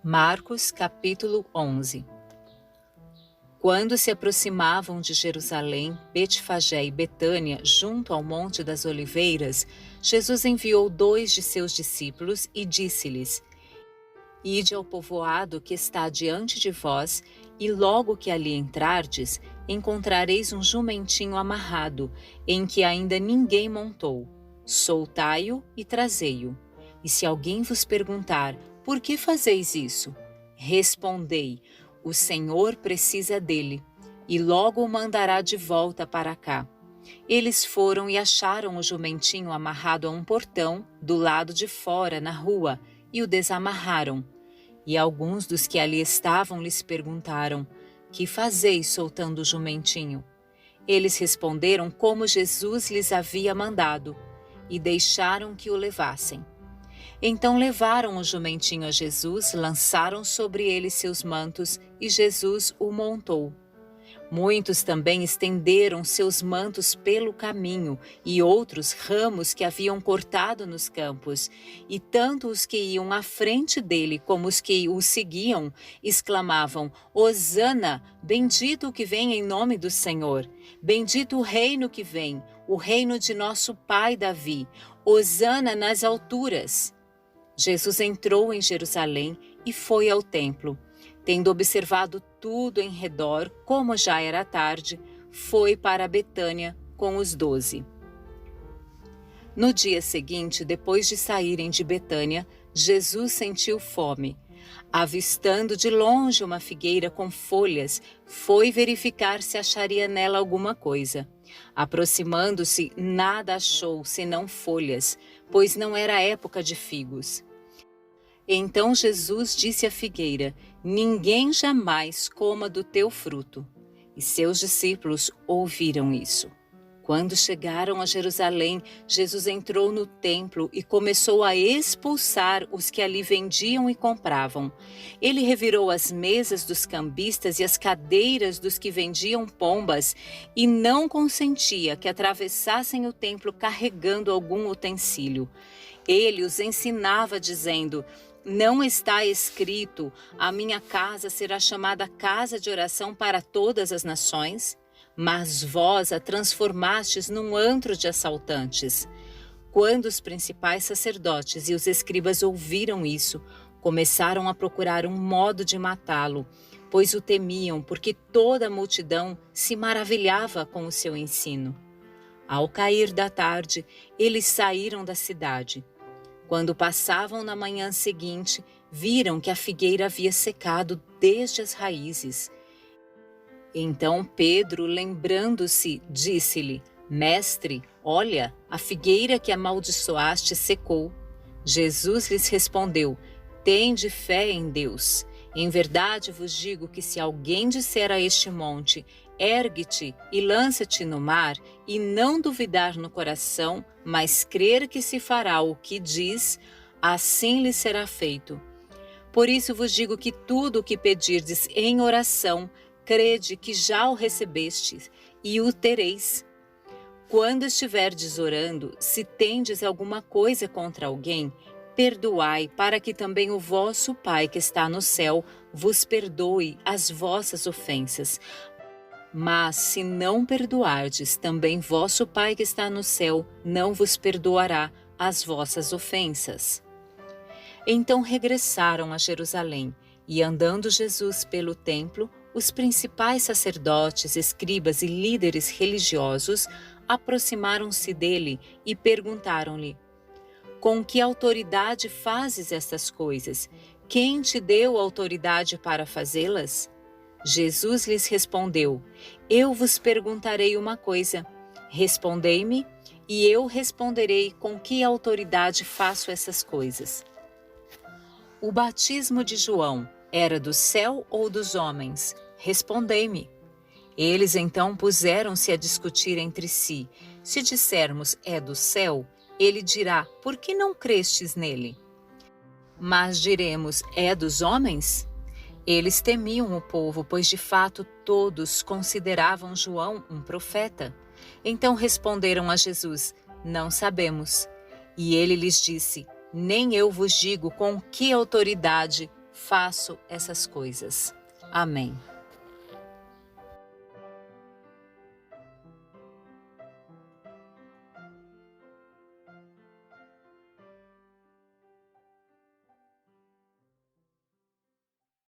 Marcos capítulo 11. Quando se aproximavam de Jerusalém, Betfagé e Betânia, junto ao Monte das Oliveiras, Jesus enviou 2 de seus discípulos e disse-lhes: Ide ao povoado que está diante de vós, e logo que ali entrardes, encontrareis um jumentinho amarrado, em que ainda ninguém montou. Soltai-o e trazei-o. E se alguém vos perguntar: por que fazeis isso? Respondei: o Senhor precisa dele, e logo o mandará de volta para cá. Eles foram e acharam o jumentinho amarrado a um portão, do lado de fora, na rua, e o desamarraram. E alguns dos que ali estavam lhes perguntaram: que fazeis soltando o jumentinho? Eles responderam como Jesus lhes havia mandado, e deixaram que o levassem. Então levaram o jumentinho a Jesus, lançaram sobre ele seus mantos, e Jesus o montou. Muitos também estenderam seus mantos pelo caminho, e outros ramos que haviam cortado nos campos. E tanto os que iam à frente dele como os que o seguiam exclamavam: Hosana, bendito o que vem em nome do Senhor. Bendito o reino que vem, o reino de nosso pai Davi. Hosana nas alturas. Jesus entrou em Jerusalém e foi ao templo. Tendo observado tudo em redor, como já era tarde, foi para Betânia com os 12. No dia seguinte, depois de saírem de Betânia, Jesus sentiu fome. Avistando de longe uma figueira com folhas, foi verificar se acharia nela alguma coisa. Aproximando-se, nada achou senão folhas, pois não era época de figos. Então Jesus disse à figueira: ninguém jamais coma do teu fruto. E seus discípulos ouviram isso. Quando chegaram a Jerusalém, Jesus entrou no templo e começou a expulsar os que ali vendiam e compravam. Ele revirou as mesas dos cambistas e as cadeiras dos que vendiam pombas e não consentia que atravessassem o templo carregando algum utensílio. Ele os ensinava dizendo: não está escrito: a minha casa será chamada casa de oração para todas as nações? Mas vós a transformastes num antro de assaltantes. Quando os principais sacerdotes e os escribas ouviram isso, começaram a procurar um modo de matá-lo, pois o temiam, porque toda a multidão se maravilhava com o seu ensino. Ao cair da tarde, eles saíram da cidade. Quando passavam na manhã seguinte, viram que a figueira havia secado desde as raízes. Então Pedro, lembrando-se, disse-lhe: Mestre, olha, a figueira que amaldiçoaste secou. Jesus lhes respondeu: Tende fé em Deus. Em verdade vos digo que se alguém disser a este monte: ergue-te e lança-te no mar, e não duvidar no coração, mas crer que se fará o que diz, assim lhe será feito. Por isso vos digo que tudo o que pedirdes em oração, crede que já o recebestes, e o tereis. Quando estiverdes orando, se tendes alguma coisa contra alguém, perdoai, para que também o vosso Pai que está no céu vos perdoe as vossas ofensas. Mas se não perdoardes, também vosso Pai que está no céu não vos perdoará as vossas ofensas. Então regressaram a Jerusalém, e andando Jesus pelo templo, os principais sacerdotes, escribas e líderes religiosos aproximaram-se dele e perguntaram-lhe: com que autoridade fazes estas coisas? Quem te deu autoridade para fazê-las? Jesus lhes respondeu: eu vos perguntarei uma coisa. Respondei-me, e eu responderei com que autoridade faço essas coisas. O batismo de João era do céu ou dos homens? Respondei-me. Eles então puseram-se a discutir entre si. Se dissermos é do céu, ele dirá: por que não crestes nele? Mas diremos: é dos homens? Eles temiam o povo, pois de fato todos consideravam João um profeta. Então responderam a Jesus: não sabemos. E ele lhes disse: nem eu vos digo com que autoridade faço essas coisas. Amém.